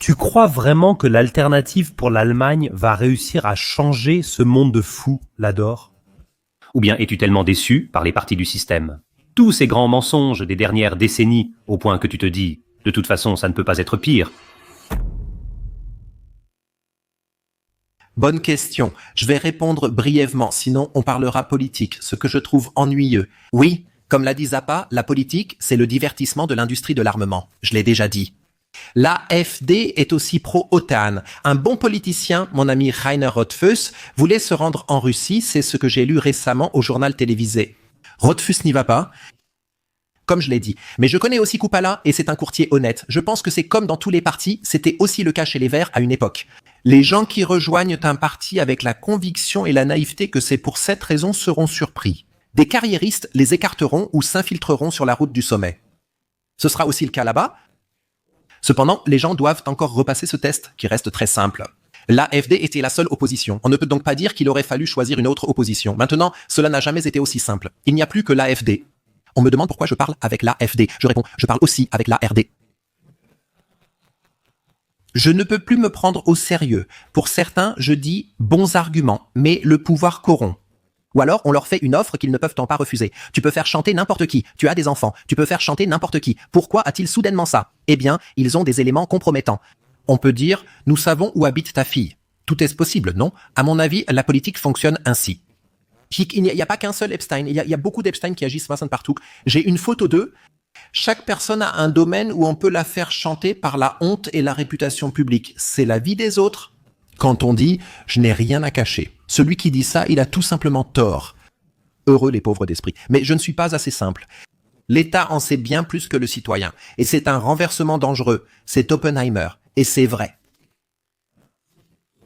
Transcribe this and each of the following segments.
Tu crois vraiment que l'alternative pour l'Allemagne va réussir à changer ce monde de fous, Lador? Ou bien es-tu tellement déçu par les partis du système? Tous ces grands mensonges des dernières décennies, au point que tu te dis, de toute façon, ça ne peut pas être pire. Bonne question. Je vais répondre brièvement, sinon on parlera politique, ce que je trouve ennuyeux. Oui, comme l'a dit Zappa, la politique, c'est le divertissement de l'industrie de l'armement. Je l'ai déjà dit. L'AfD est aussi pro-OTAN. Un bon politicien, mon ami Rainer Rothfuss, voulait se rendre en Russie, c'est ce que j'ai lu récemment au journal télévisé. Rothfuss n'y va pas, comme je l'ai dit. Mais je connais aussi Kupala et c'est un courtier honnête. Je pense que c'est comme dans tous les partis, c'était aussi le cas chez les Verts à une époque. Les gens qui rejoignent un parti avec la conviction et la naïveté que c'est pour cette raison seront surpris. Des carriéristes les écarteront ou s'infiltreront sur la route du sommet. Ce sera aussi le cas là-bas. Cependant, les gens doivent encore repasser ce test, qui reste très simple. L'AfD était la seule opposition. On ne peut donc pas dire qu'il aurait fallu choisir une autre opposition. Maintenant, cela n'a jamais été aussi simple. Il n'y a plus que l'AfD. On me demande pourquoi je parle avec l'AfD. Je réponds, je parle aussi avec l'ARD. Je ne peux plus me prendre au sérieux. Pour certains, je dis bons arguments, mais le pouvoir corrompt. Ou alors, on leur fait une offre qu'ils ne peuvent pas refuser. Tu peux faire chanter n'importe qui. Tu as des enfants. Tu peux faire chanter n'importe qui. Pourquoi a-t-il soudainement ça? Eh bien, ils ont des éléments compromettants. On peut dire, nous savons où habite ta fille. Tout est possible, non? À mon avis, la politique fonctionne ainsi. Il n'y a pas qu'un seul Epstein. Il y a beaucoup d'Epstein qui agissent partout. J'ai une photo d'eux. Chaque personne a un domaine où on peut la faire chanter par la honte et la réputation publique. C'est la vie des autres. Quand on dit « je n'ai rien à cacher », celui qui dit ça, il a tout simplement tort. Heureux les pauvres d'esprit. Mais je ne suis pas assez simple. L'État en sait bien plus que le citoyen. Et c'est un renversement dangereux. C'est Oppenheimer. Et c'est vrai.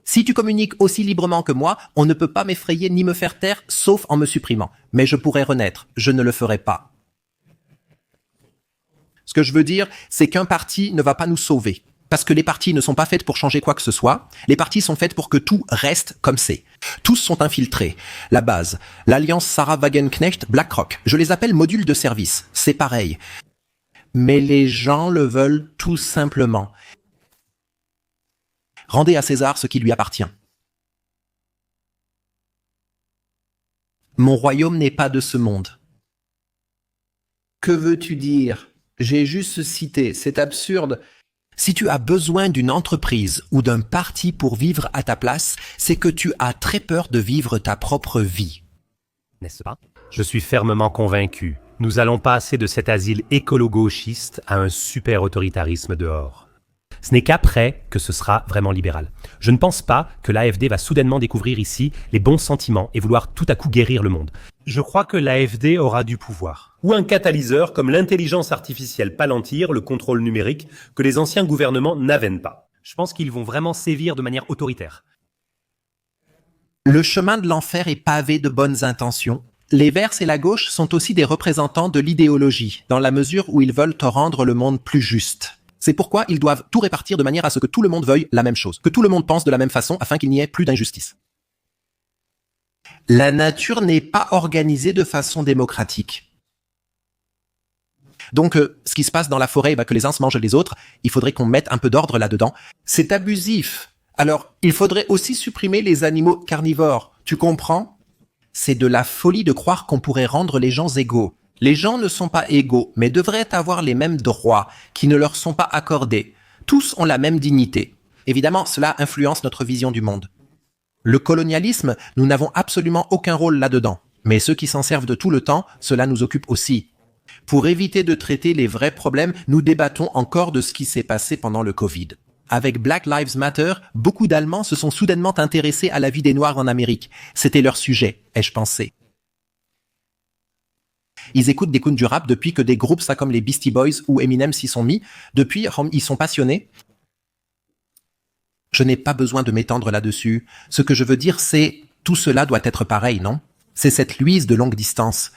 Si tu communiques aussi librement que moi, on ne peut pas m'effrayer ni me faire taire, sauf en me supprimant. Mais je pourrais renaître. Je ne le ferai pas. Ce que je veux dire, c'est qu'un parti ne va pas nous sauver. Parce que les partis ne sont pas faites pour changer quoi que ce soit. Les partis sont faites pour que tout reste comme c'est. Tous sont infiltrés. La base, l'alliance Sarah Wagenknecht, BlackRock. Je les appelle modules de service. C'est pareil. Mais les gens le veulent tout simplement. Rendez à César ce qui lui appartient. Mon royaume n'est pas de ce monde. Que veux-tu dire? J'ai juste cité, c'est absurde. Si tu as besoin d'une entreprise ou d'un parti pour vivre à ta place, c'est que tu as très peur de vivre ta propre vie. N'est-ce pas? Je suis fermement convaincu. Nous allons passer de cet asile écolo-gauchiste à un super autoritarisme dehors. Ce n'est qu'après que ce sera vraiment libéral. Je ne pense pas que l'AfD va soudainement découvrir ici les bons sentiments et vouloir tout à coup guérir le monde. Je crois que l'AfD aura du pouvoir. Ou un catalyseur comme l'intelligence artificielle Palantir, le contrôle numérique, que les anciens gouvernements n'avaient pas. Je pense qu'ils vont vraiment sévir de manière autoritaire. Le chemin de l'enfer est pavé de bonnes intentions. Les Verts et la gauche sont aussi des représentants de l'idéologie, dans la mesure où ils veulent rendre le monde plus juste. C'est pourquoi ils doivent tout répartir de manière à ce que tout le monde veuille la même chose, que tout le monde pense de la même façon afin qu'il n'y ait plus d'injustice. La nature n'est pas organisée de façon démocratique. Donc, ce qui se passe dans la forêt, que les uns se mangent les autres, il faudrait qu'on mette un peu d'ordre là-dedans. C'est abusif. Alors, il faudrait aussi supprimer les animaux carnivores. Tu comprends? C'est de la folie de croire qu'on pourrait rendre les gens égaux. Les gens ne sont pas égaux, mais devraient avoir les mêmes droits qui ne leur sont pas accordés. Tous ont la même dignité. Évidemment, cela influence notre vision du monde. Le colonialisme, nous n'avons absolument aucun rôle là-dedans. Mais ceux qui s'en servent de tout le temps, cela nous occupe aussi. Pour éviter de traiter les vrais problèmes, nous débattons encore de ce qui s'est passé pendant le Covid. Avec Black Lives Matter, beaucoup d'Allemands se sont soudainement intéressés à la vie des Noirs en Amérique. C'était leur sujet, ai-je pensé. Ils écoutent des coups du rap depuis que des groupes ça comme les Beastie Boys ou Eminem s'y sont mis. Depuis, ils sont passionnés. Je n'ai pas besoin de m'étendre là-dessus. Ce que je veux dire, c'est tout cela doit être pareil, non? C'est cette luise de longue distance.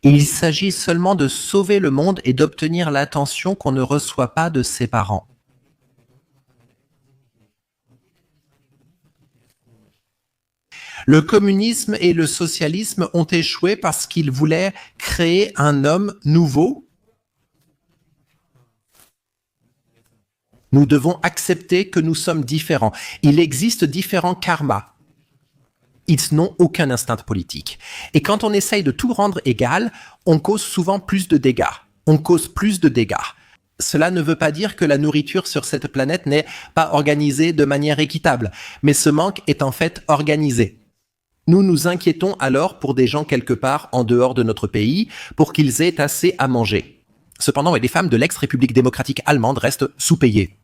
Il s'agit seulement de sauver le monde et d'obtenir l'attention qu'on ne reçoit pas de ses parents. Le communisme et le socialisme ont échoué parce qu'ils voulaient créer un homme nouveau. Nous devons accepter que nous sommes différents. Il existe différents karmas. Ils n'ont aucun instinct politique. Et quand on essaye de tout rendre égal, on cause souvent plus de dégâts. On cause plus de dégâts. Cela ne veut pas dire que la nourriture sur cette planète n'est pas organisée de manière équitable, mais ce manque est en fait organisé. Nous nous inquiétons alors pour des gens quelque part en dehors de notre pays, pour qu'ils aient assez à manger. Cependant, les femmes de l'ex-République démocratique allemande restent sous-payées.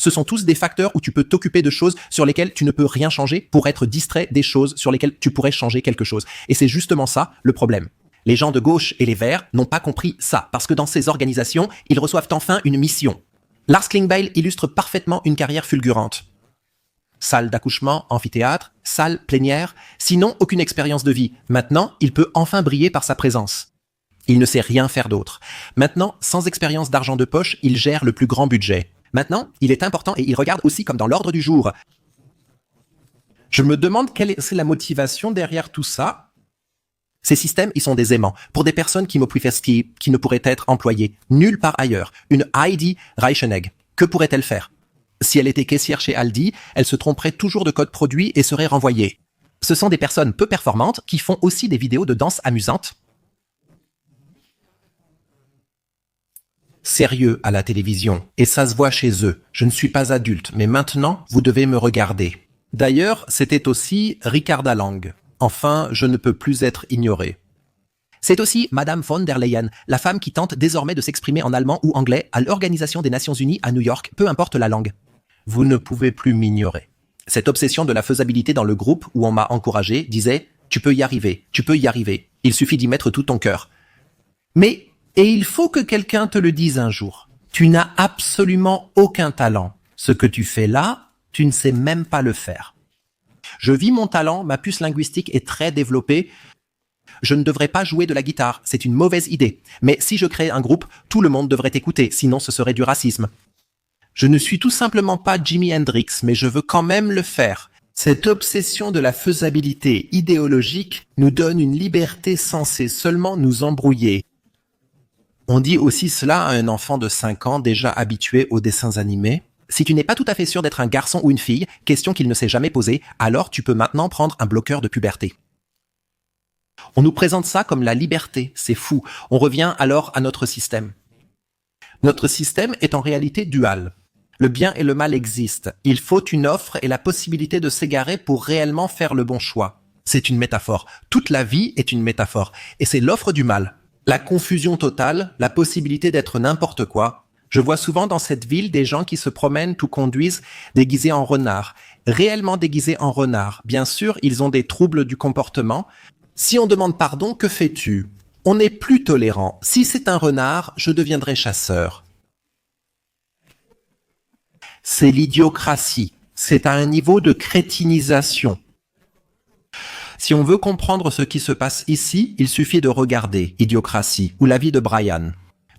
Ce sont tous des facteurs où tu peux t'occuper de choses sur lesquelles tu ne peux rien changer pour être distrait des choses sur lesquelles tu pourrais changer quelque chose. Et c'est justement ça le problème. Les gens de gauche et les Verts n'ont pas compris ça, parce que dans ces organisations, ils reçoivent enfin une mission. Lars Klingbeil illustre parfaitement une carrière fulgurante. Salle d'accouchement, amphithéâtre, salle plénière, sinon aucune expérience de vie. Maintenant, il peut enfin briller par sa présence. Il ne sait rien faire d'autre. Maintenant, sans expérience d'argent de poche, il gère le plus grand budget. Maintenant, il est important et il regarde aussi comme dans l'ordre du jour. Je me demande quelle est la motivation derrière tout ça. Ces systèmes, ils sont des aimants. Pour des personnes qui ne pourraient être employées nulle part ailleurs. Une Heidi Reichenegg, que pourrait-elle faire? Si elle était caissière chez Aldi, elle se tromperait toujours de code produit et serait renvoyée. Ce sont des personnes peu performantes qui font aussi des vidéos de danse amusantes. Sérieux à la télévision, et ça se voit chez eux. Je ne suis pas adulte, mais maintenant, vous devez me regarder. D'ailleurs, c'était aussi Ricarda Lang. Enfin, je ne peux plus être ignoré. C'est aussi Madame von der Leyen, la femme qui tente désormais de s'exprimer en allemand ou anglais à l'Organisation des Nations Unies à New York, peu importe la langue. Vous ne pouvez plus m'ignorer. Cette obsession de la faisabilité dans le groupe où on m'a encouragé disait « Tu peux y arriver, tu peux y arriver. Il suffit d'y mettre tout ton cœur. » Mais, et il faut que quelqu'un te le dise un jour, tu n'as absolument aucun talent. Ce que tu fais là, tu ne sais même pas le faire. Je vis mon talent, ma puce linguistique est très développée. Je ne devrais pas jouer de la guitare, c'est une mauvaise idée. Mais si je crée un groupe, tout le monde devrait écouter, sinon ce serait du racisme. Je ne suis tout simplement pas Jimi Hendrix, mais je veux quand même le faire. Cette obsession de la faisabilité idéologique nous donne une liberté censée seulement nous embrouiller. On dit aussi cela à un enfant de 5 ans déjà habitué aux dessins animés. Si tu n'es pas tout à fait sûr d'être un garçon ou une fille, question qu'il ne s'est jamais posée, alors tu peux maintenant prendre un bloqueur de puberté. On nous présente ça comme la liberté, c'est fou. On revient alors à notre système. Notre système est en réalité dual. Le bien et le mal existent. Il faut une offre et la possibilité de s'égarer pour réellement faire le bon choix. C'est une métaphore. Toute la vie est une métaphore. Et c'est l'offre du mal. La confusion totale, la possibilité d'être n'importe quoi. Je vois souvent dans cette ville des gens qui se promènent ou conduisent déguisés en renard. Réellement déguisés en renard. Bien sûr, ils ont des troubles du comportement. Si on demande pardon, que fais-tu? On n'est plus tolérant. Si c'est un renard, je deviendrai chasseur. C'est l'idiocratie. C'est à un niveau de crétinisation. Si on veut comprendre ce qui se passe ici, il suffit de regarder Idiocratie ou La vie de Brian.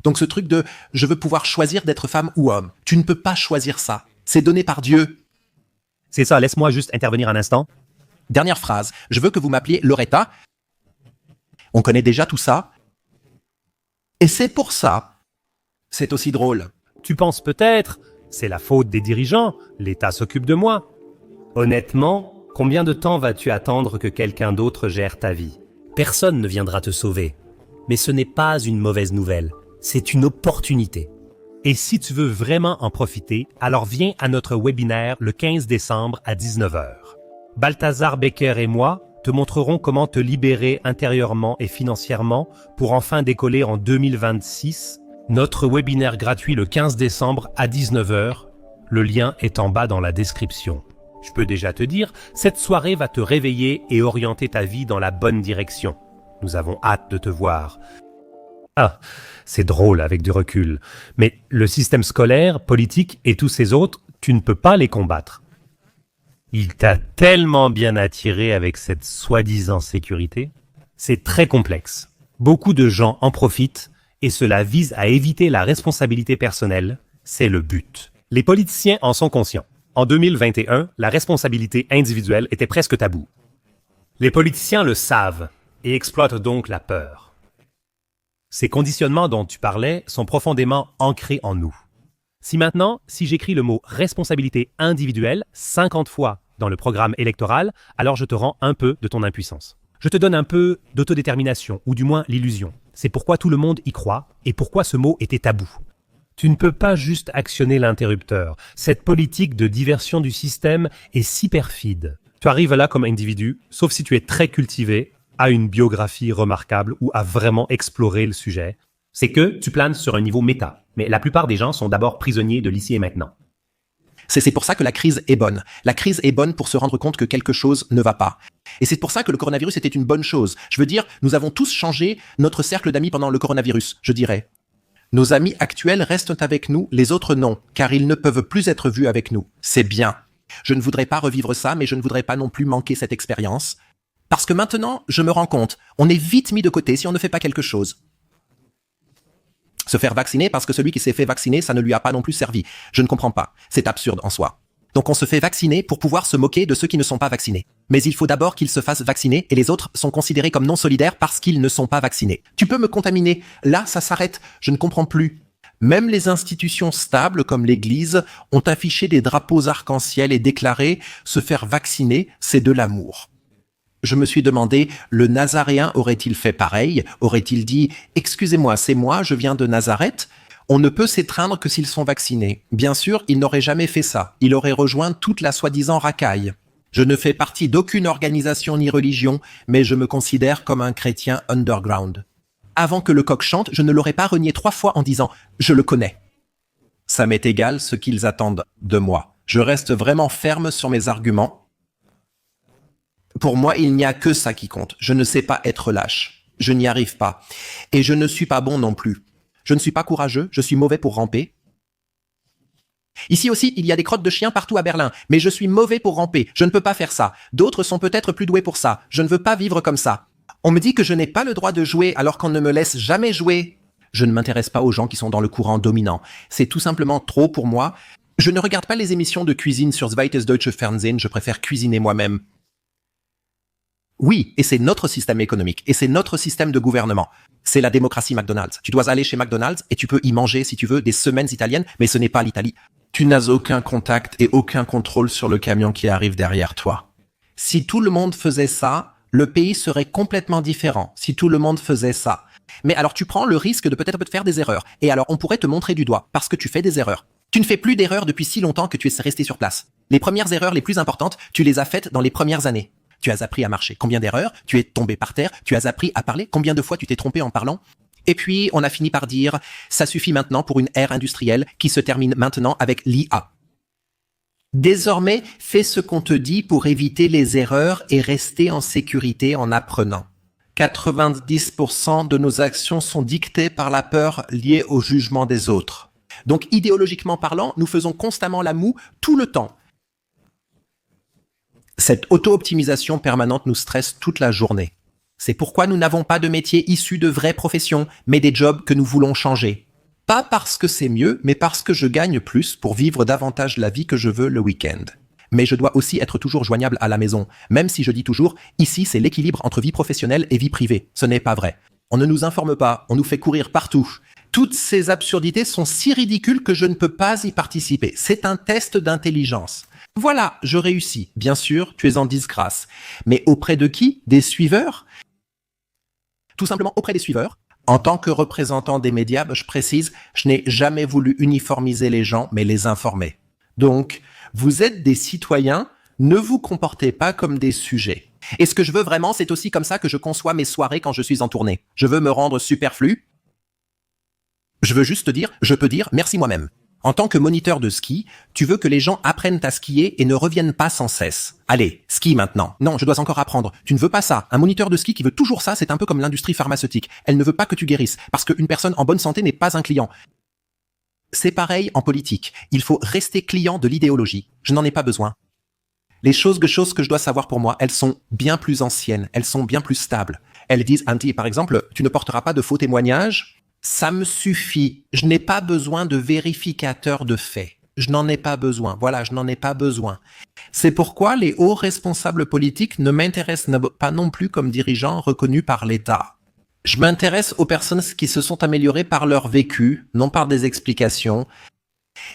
Donc ce truc de « je veux pouvoir choisir d'être femme ou homme », tu ne peux pas choisir ça. C'est donné par Dieu. C'est ça, laisse-moi juste intervenir un instant. Dernière phrase, je veux que vous m'appeliez Loretta. On connaît déjà tout ça. Et c'est pour ça. C'est aussi drôle. Tu penses peut-être, c'est la faute des dirigeants, l'État s'occupe de moi. Honnêtement, combien de temps vas-tu attendre que quelqu'un d'autre gère ta vie? Personne ne viendra te sauver. Mais ce n'est pas une mauvaise nouvelle, c'est une opportunité. Et si tu veux vraiment en profiter, alors viens à notre webinaire le 15 décembre à 19 h. Balthazar Becker et moi te montrerons comment te libérer intérieurement et financièrement pour enfin décoller en 2026. Notre webinaire gratuit le 15 décembre à 19 h. Le lien est en bas dans la description. Je peux déjà te dire, cette soirée va te réveiller et orienter ta vie dans la bonne direction. Nous avons hâte de te voir. Ah, c'est drôle avec du recul. Mais le système scolaire, politique et tous ces autres, tu ne peux pas les combattre. Il t'a tellement bien attiré avec cette soi-disant sécurité. C'est très complexe. Beaucoup de gens en profitent et cela vise à éviter la responsabilité personnelle. C'est le but. Les politiciens en sont conscients. En 2021, la responsabilité individuelle était presque taboue. Les politiciens le savent et exploitent donc la peur. Ces conditionnements dont tu parlais sont profondément ancrés en nous. Si maintenant, si j'écris le mot responsabilité individuelle 50 fois dans le programme électoral, alors je te rends un peu de ton impuissance. Je te donne un peu d'autodétermination, ou du moins l'illusion. C'est pourquoi tout le monde y croit, et pourquoi ce mot était tabou. Tu ne peux pas juste actionner l'interrupteur. Cette politique de diversion du système est si perfide. Tu arrives là comme individu, sauf si tu es très cultivé, a une biographie remarquable ou a vraiment exploré le sujet. C'est que tu planes sur un niveau méta, mais la plupart des gens sont d'abord prisonniers de l'ici et maintenant. C'est pour ça que la crise est bonne. La crise est bonne pour se rendre compte que quelque chose ne va pas. Et c'est pour ça que le coronavirus était une bonne chose. Je veux dire, nous avons tous changé notre cercle d'amis pendant le coronavirus, je dirais. Nos amis actuels restent avec nous, les autres non, car ils ne peuvent plus être vus avec nous. C'est bien. Je ne voudrais pas revivre ça, mais je ne voudrais pas non plus manquer cette expérience. Parce que maintenant, je me rends compte, on est vite mis de côté si on ne fait pas quelque chose. Se faire vacciner parce que celui qui s'est fait vacciner, ça ne lui a pas non plus servi. Je ne comprends pas. C'est absurde en soi. Donc on se fait vacciner pour pouvoir se moquer de ceux qui ne sont pas vaccinés. Mais il faut d'abord qu'ils se fassent vacciner et les autres sont considérés comme non solidaires parce qu'ils ne sont pas vaccinés. Tu peux me contaminer. Là, ça s'arrête. Je ne comprends plus. Même les institutions stables comme l'Église ont affiché des drapeaux arc-en-ciel et déclaré « se faire vacciner, c'est de l'amour ». Je me suis demandé, le Nazaréen aurait-il fait pareil? Aurait-il dit « Excusez-moi, c'est moi, je viens de Nazareth ?» On ne peut s'étreindre que s'ils sont vaccinés. Bien sûr, il n'aurait jamais fait ça. Il aurait rejoint toute la soi-disant racaille. Je ne fais partie d'aucune organisation ni religion, mais je me considère comme un chrétien underground. Avant que le coq chante, je ne l'aurais pas renié 3 fois en disant « Je le connais ». Ça m'est égal ce qu'ils attendent de moi. Je reste vraiment ferme sur mes arguments. Pour moi, il n'y a que ça qui compte. Je ne sais pas être lâche. Je n'y arrive pas. Et je ne suis pas bon non plus. Je ne suis pas courageux, je suis mauvais pour ramper. Ici aussi, il y a des crottes de chiens partout à Berlin, mais je suis mauvais pour ramper. Je ne peux pas faire ça. D'autres sont peut-être plus doués pour ça. Je ne veux pas vivre comme ça. On me dit que je n'ai pas le droit de jouer alors qu'on ne me laisse jamais jouer. Je ne m'intéresse pas aux gens qui sont dans le courant dominant. C'est tout simplement trop pour moi. Je ne regarde pas les émissions de cuisine sur Zweites Deutsche Fernsehen, je préfère cuisiner moi-même. Oui, et c'est notre système économique, et c'est notre système de gouvernement. C'est la démocratie McDonald's. Tu dois aller chez McDonald's et tu peux y manger, si tu veux, des semaines italiennes, mais ce n'est pas l'Italie. Tu n'as aucun contact et aucun contrôle sur le camion qui arrive derrière toi. Si tout le monde faisait ça, le pays serait complètement différent, si tout le monde faisait ça. Mais alors tu prends le risque de peut-être faire des erreurs, et alors on pourrait te montrer du doigt, parce que tu fais des erreurs. Tu ne fais plus d'erreurs depuis si longtemps que tu es resté sur place. Les premières erreurs les plus importantes, tu les as faites dans les premières années. Tu as appris à marcher. Combien d'erreurs? Tu es tombé par terre. Tu as appris à parler. Combien de fois tu t'es trompé en parlant? Et puis, on a fini par dire, ça suffit maintenant pour une ère industrielle qui se termine maintenant avec l'IA. Désormais, fais ce qu'on te dit pour éviter les erreurs et rester en sécurité en apprenant. 90% de nos actions sont dictées par la peur liée au jugement des autres. Donc, idéologiquement parlant, nous faisons constamment la moue tout le temps. Cette auto-optimisation permanente nous stresse toute la journée. C'est pourquoi nous n'avons pas de métier issu de vraies professions, mais des jobs que nous voulons changer. Pas parce que c'est mieux, mais parce que je gagne plus pour vivre davantage la vie que je veux le week-end. Mais je dois aussi être toujours joignable à la maison, même si je dis toujours, ici c'est l'équilibre entre vie professionnelle et vie privée. Ce n'est pas vrai. On ne nous informe pas, on nous fait courir partout. Toutes ces absurdités sont si ridicules que je ne peux pas y participer. C'est un test d'intelligence. Voilà, je réussis. Bien sûr, tu es en disgrâce. Mais auprès de qui? Des suiveurs? Tout simplement auprès des suiveurs. En tant que représentant des médias, je précise, je n'ai jamais voulu uniformiser les gens, mais les informer. Donc, vous êtes des citoyens, ne vous comportez pas comme des sujets. Et ce que je veux vraiment, c'est aussi comme ça que je conçois mes soirées quand je suis en tournée. Je veux me rendre superflu. Je veux juste te dire, je peux dire merci moi-même. En tant que moniteur de ski, tu veux que les gens apprennent à skier et ne reviennent pas sans cesse. Allez, ski maintenant. Non, je dois encore apprendre. Tu ne veux pas ça. Un moniteur de ski qui veut toujours ça, c'est un peu comme l'industrie pharmaceutique. Elle ne veut pas que tu guérisses, parce qu'une personne en bonne santé n'est pas un client. C'est pareil en politique. Il faut rester client de l'idéologie. Je n'en ai pas besoin. Les choses que je dois savoir pour moi, elles sont bien plus anciennes, elles sont bien plus stables. Elles disent, Anti, par exemple, tu ne porteras pas de faux témoignages. Ça me suffit. Je n'ai pas besoin de vérificateur de faits. Je n'en ai pas besoin. Voilà, je n'en ai pas besoin. C'est pourquoi les hauts responsables politiques ne m'intéressent pas non plus comme dirigeants reconnus par l'État. Je m'intéresse aux personnes qui se sont améliorées par leur vécu, non par des explications.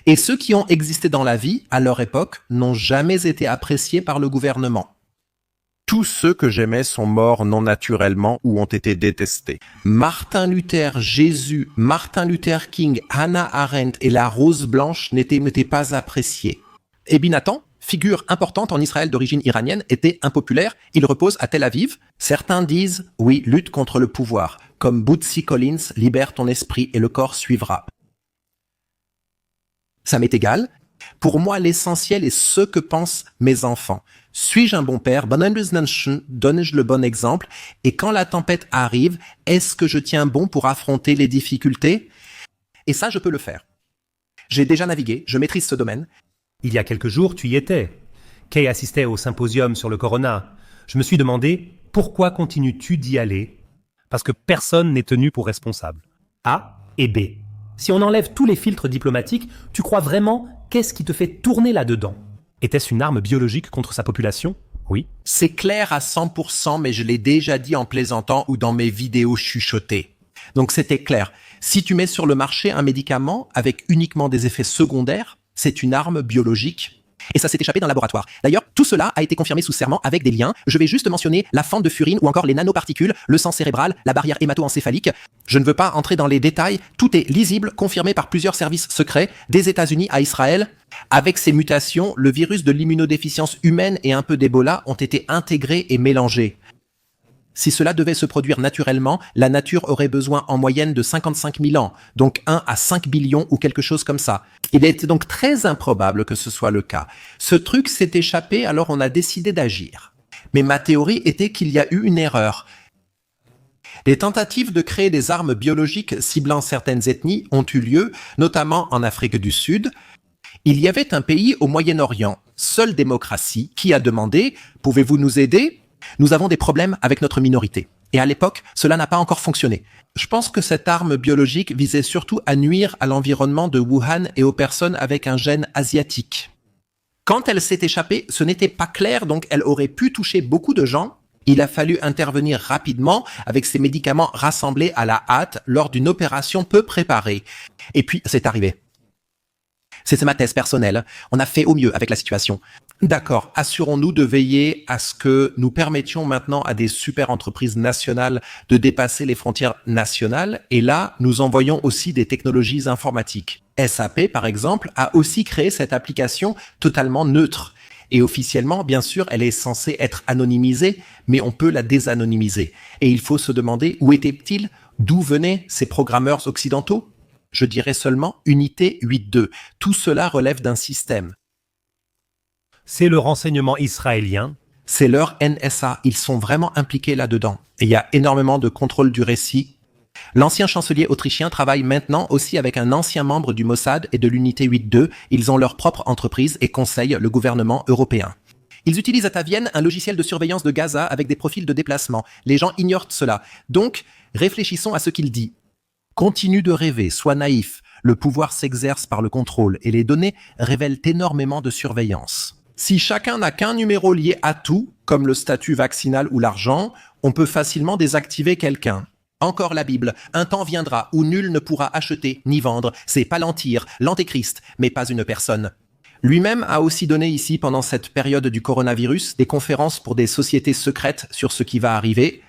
Et ceux qui ont existé dans la vie, à leur époque, n'ont jamais été appréciés par le gouvernement. Tous ceux que j'aimais sont morts non naturellement ou ont été détestés. Martin Luther, Jésus, Martin Luther King, Hannah Arendt et la Rose Blanche n'étaient pas appréciés. Et Binatan, figure importante en Israël d'origine iranienne, était impopulaire. Il repose à Tel Aviv. Certains disent, oui, lutte contre le pouvoir. Comme Bootsy Collins, libère ton esprit et le corps suivra. Ça m'est égal. Pour moi, l'essentiel est ce que pensent mes enfants. Suis-je un bon père? Donne-je le bon exemple? Et quand la tempête arrive, est-ce que je tiens bon pour affronter les difficultés? Et ça, je peux le faire. J'ai déjà navigué, je maîtrise ce domaine. Il y a quelques jours, tu y étais. Kay assistait au symposium sur le corona. Je me suis demandé, pourquoi continues-tu d'y aller? Parce que personne n'est tenu pour responsable. A et B. Si on enlève tous les filtres diplomatiques, tu crois vraiment qu'est-ce qui te fait tourner là-dedans? Était-ce une arme biologique contre sa population? Oui. C'est clair à 100%, mais je l'ai déjà dit en plaisantant ou dans mes vidéos chuchotées. Donc c'était clair. Si tu mets sur le marché un médicament avec uniquement des effets secondaires, c'est une arme biologique. Et ça s'est échappé d'un laboratoire. D'ailleurs, tout cela a été confirmé sous serment avec des liens. Je vais juste mentionner la fente de furine ou encore les nanoparticules, le sang cérébral, la barrière hémato-encéphalique. Je ne veux pas entrer dans les détails. Tout est lisible, confirmé par plusieurs services secrets, des États-Unis à Israël. Avec ces mutations, le virus de l'immunodéficience humaine et un peu d'Ebola ont été intégrés et mélangés. Si cela devait se produire naturellement, la nature aurait besoin en moyenne de 55 000 ans, donc 1 à 5 billions ou quelque chose comme ça. Il était donc très improbable que ce soit le cas. Ce truc s'est échappé, alors on a décidé d'agir. Mais ma théorie était qu'il y a eu une erreur. Les tentatives de créer des armes biologiques ciblant certaines ethnies ont eu lieu, notamment en Afrique du Sud. Il y avait un pays au Moyen-Orient, seule démocratie, qui a demandé « Pouvez-vous nous aider ? Nous avons des problèmes avec notre minorité. » Et à l'époque, cela n'a pas encore fonctionné. Je pense que cette arme biologique visait surtout à nuire à l'environnement de Wuhan et aux personnes avec un gène asiatique. Quand elle s'est échappée, ce n'était pas clair, donc elle aurait pu toucher beaucoup de gens. Il a fallu intervenir rapidement avec ces médicaments rassemblés à la hâte lors d'une opération peu préparée. Et puis, c'est arrivé. C'est ma thèse personnelle. On a fait au mieux avec la situation. D'accord, assurons-nous de veiller à ce que nous permettions maintenant à des super entreprises nationales de dépasser les frontières nationales. Et là, nous envoyons aussi des technologies informatiques. SAP, par exemple, a aussi créé cette application totalement neutre. Et officiellement, bien sûr, elle est censée être anonymisée, mais on peut la désanonymiser. Et il faut se demander où étaient-ils? D'où venaient ces programmeurs occidentaux? Je dirais seulement Unité 8.2. Tout cela relève d'un système. C'est le renseignement israélien. C'est leur NSA. Ils sont vraiment impliqués là-dedans. Et il y a énormément de contrôle du récit. L'ancien chancelier autrichien travaille maintenant aussi avec un ancien membre du Mossad et de l'Unité 8.2. Ils ont leur propre entreprise et conseillent le gouvernement européen. Ils utilisent à Vienne un logiciel de surveillance de Gaza avec des profils de déplacement. Les gens ignorent cela. Donc, réfléchissons à ce qu'il dit. Continue de rêver, sois naïf. Le pouvoir s'exerce par le contrôle et les données révèlent énormément de surveillance. Si chacun n'a qu'un numéro lié à tout, comme le statut vaccinal ou l'argent, on peut facilement désactiver quelqu'un. Encore la Bible, un temps viendra où nul ne pourra acheter ni vendre. C'est Palantir, l'antéchrist, mais pas une personne. Lui-même a aussi donné ici, pendant cette période du coronavirus, des conférences pour des sociétés secrètes sur ce qui va arriver.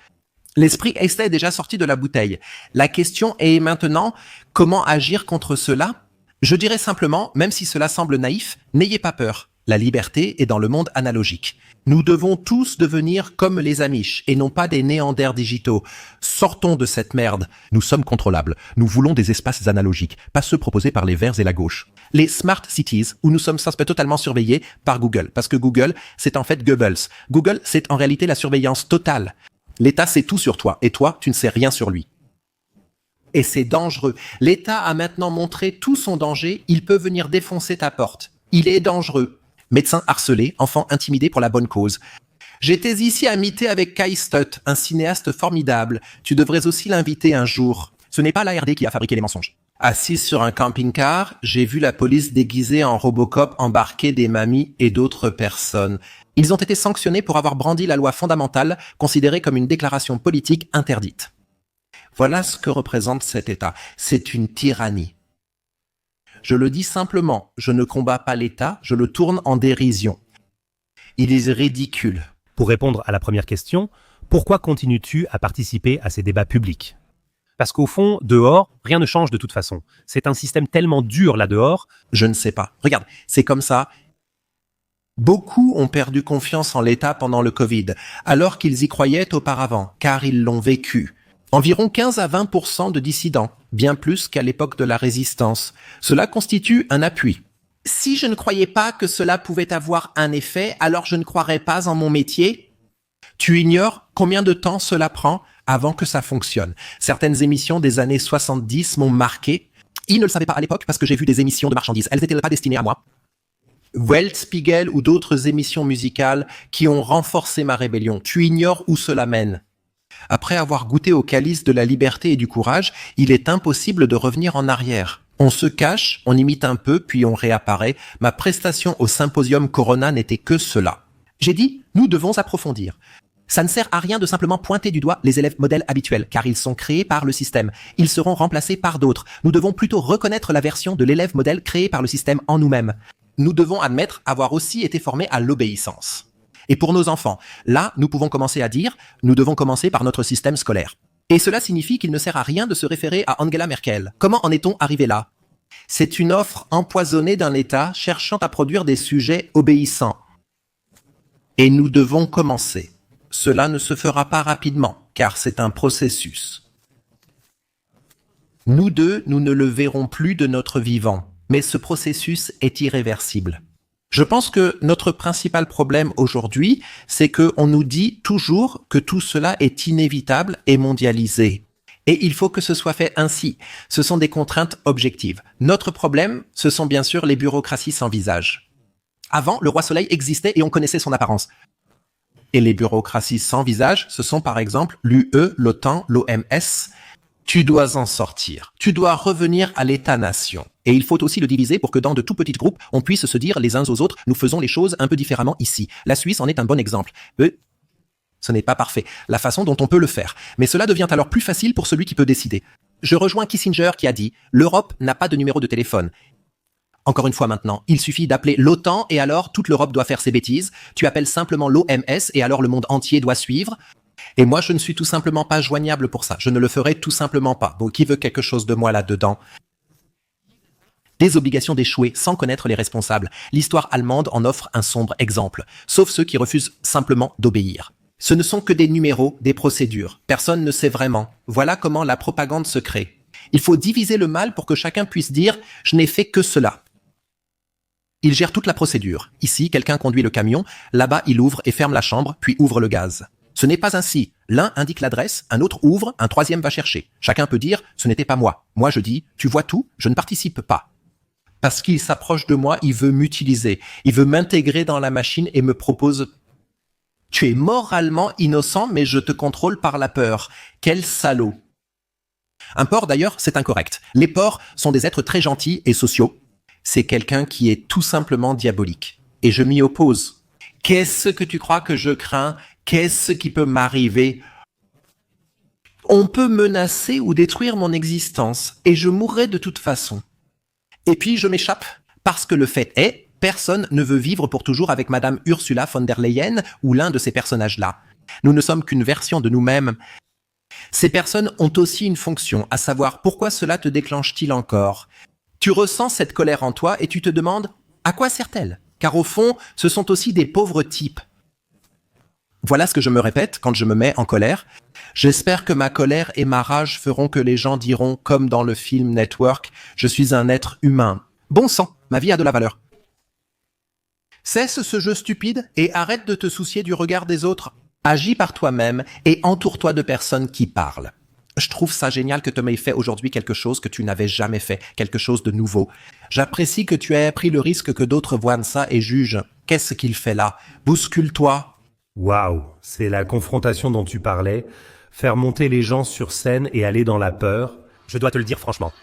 L'esprit est déjà sorti de la bouteille. La question est maintenant, comment agir contre cela? Je dirais simplement, même si cela semble naïf, n'ayez pas peur. La liberté est dans le monde analogique. Nous devons tous devenir comme les Amish et non pas des néandères digitaux. Sortons de cette merde. Nous sommes contrôlables. Nous voulons des espaces analogiques, pas ceux proposés par les Verts et la gauche. Les smart cities, où nous sommes totalement surveillés par Google. Parce que Google, c'est en fait Goebbels. Google, c'est en réalité la surveillance totale. L'État sait tout sur toi, et toi, tu ne sais rien sur lui. Et c'est dangereux. L'État a maintenant montré tout son danger, il peut venir défoncer ta porte. Il est dangereux. Médecins harcelés, enfants intimidés pour la bonne cause. J'étais ici à Mité avec Kai Stutt, un cinéaste formidable. Tu devrais aussi l'inviter un jour. Ce n'est pas l'ARD qui a fabriqué les mensonges. Assis sur un camping-car, j'ai vu la police déguisée en Robocop embarquer des mamies et d'autres personnes. Ils ont été sanctionnés pour avoir brandi la loi fondamentale, considérée comme une déclaration politique interdite. Voilà ce que représente cet État. C'est une tyrannie. Je le dis simplement, je ne combats pas l'État, je le tourne en dérision. Il est ridicule. Pour répondre à la première question, pourquoi continues-tu à participer à ces débats publics? Parce qu'au fond, dehors, rien ne change de toute façon. C'est un système tellement dur là-dehors. Je ne sais pas. Regarde, c'est comme ça. Beaucoup ont perdu confiance en l'État pendant le Covid, alors qu'ils y croyaient auparavant, car ils l'ont vécu. Environ 15 à 20% de dissidents, bien plus qu'à l'époque de la résistance. Cela constitue un appui. Si je ne croyais pas que cela pouvait avoir un effet, alors je ne croirais pas en mon métier. Tu ignores combien de temps cela prend avant que ça fonctionne. Certaines émissions des années 70 m'ont marqué. Ils ne le savaient pas à l'époque parce que j'ai vu des émissions de marchandises. Elles n'étaient pas destinées à moi. Welt Spiegel ou d'autres émissions musicales qui ont renforcé ma rébellion. Tu ignores où cela mène. Après avoir goûté au calice de la liberté et du courage, il est impossible de revenir en arrière. On se cache, on imite un peu, puis on réapparaît. Ma prestation au symposium Corona n'était que cela. J'ai dit, nous devons approfondir. Ça ne sert à rien de simplement pointer du doigt les élèves modèles habituels, car ils sont créés par le système. Ils seront remplacés par d'autres. Nous devons plutôt reconnaître la version de l'élève modèle créée par le système en nous-mêmes. Nous devons admettre avoir aussi été formés à l'obéissance. Et pour nos enfants, là, nous pouvons commencer à dire, nous devons commencer par notre système scolaire. Et cela signifie qu'il ne sert à rien de se référer à Angela Merkel. Comment en est-on arrivé là? C'est une offre empoisonnée d'un État cherchant à produire des sujets obéissants. Et nous devons commencer. Cela ne se fera pas rapidement, car c'est un processus. Nous deux, nous ne le verrons plus de notre vivant, mais ce processus est irréversible. Je pense que notre principal problème aujourd'hui, c'est qu'on nous dit toujours que tout cela est inévitable et mondialisé. Et il faut que ce soit fait ainsi. Ce sont des contraintes objectives. Notre problème, ce sont bien sûr les bureaucraties sans visage. Avant, le roi Soleil existait et on connaissait son apparence. Et les bureaucraties sans visage, ce sont par exemple l'UE, l'OTAN, l'OMS. Tu dois en sortir. Tu dois revenir à l'État-nation. Et il faut aussi le diviser pour que dans de tout petits groupes, on puisse se dire les uns aux autres, nous faisons les choses un peu différemment ici. La Suisse en est un bon exemple. Ce n'est pas parfait, la façon dont on peut le faire. Mais cela devient alors plus facile pour celui qui peut décider. Je rejoins Kissinger qui a dit « L'Europe n'a pas de numéro de téléphone ». Encore une fois maintenant, il suffit d'appeler l'OTAN et alors toute l'Europe doit faire ses bêtises. Tu appelles simplement l'OMS et alors le monde entier doit suivre. Et moi, je ne suis tout simplement pas joignable pour ça. Je ne le ferai tout simplement pas. Bon, qui veut quelque chose de moi là-dedans? Des obligations d'échouer sans connaître les responsables. L'histoire allemande en offre un sombre exemple, sauf ceux qui refusent simplement d'obéir. Ce ne sont que des numéros, des procédures. Personne ne sait vraiment. Voilà comment la propagande se crée. Il faut diviser le mal pour que chacun puisse dire « je n'ai fait que cela ». Il gère toute la procédure. Ici, quelqu'un conduit le camion, là-bas, il ouvre et ferme la chambre, puis ouvre le gaz. Ce n'est pas ainsi. L'un indique l'adresse, un autre ouvre, un troisième va chercher. Chacun peut dire « ce n'était pas moi ». Moi, je dis « tu vois tout, je ne participe pas ». Parce qu'il s'approche de moi, il veut m'utiliser. Il veut m'intégrer dans la machine et me propose « tu es moralement innocent, mais je te contrôle par la peur. Quel salaud !» Un porc, d'ailleurs, c'est incorrect. Les porcs sont des êtres très gentils et sociaux. C'est quelqu'un qui est tout simplement diabolique. Et je m'y oppose. Qu'est-ce que tu crois que je crains? Qu'est-ce qui peut m'arriver? On peut menacer ou détruire mon existence, et je mourrai de toute façon. Et puis je m'échappe, parce que le fait est, personne ne veut vivre pour toujours avec Madame Ursula von der Leyen ou l'un de ces personnages-là. Nous ne sommes qu'une version de nous-mêmes. Ces personnes ont aussi une fonction, à savoir pourquoi cela te déclenche-t-il encore? Tu ressens cette colère en toi et tu te demandes à quoi sert-elle? Car au fond, ce sont aussi des pauvres types. Voilà ce que je me répète quand je me mets en colère. J'espère que ma colère et ma rage feront que les gens diront, comme dans le film Network, je suis un être humain. Bon sang, ma vie a de la valeur. Cesse ce jeu stupide et arrête de te soucier du regard des autres. Agis par toi-même et entoure-toi de personnes qui parlent. Je trouve ça génial que tu m'aies fait aujourd'hui quelque chose que tu n'avais jamais fait, quelque chose de nouveau. J'apprécie que tu aies pris le risque que d'autres voient ça et jugent. Qu'est-ce qu'il fait là? Bouscule-toi. Waouh, c'est la confrontation dont tu parlais. Faire monter les gens sur scène et aller dans la peur. Je dois te le dire franchement,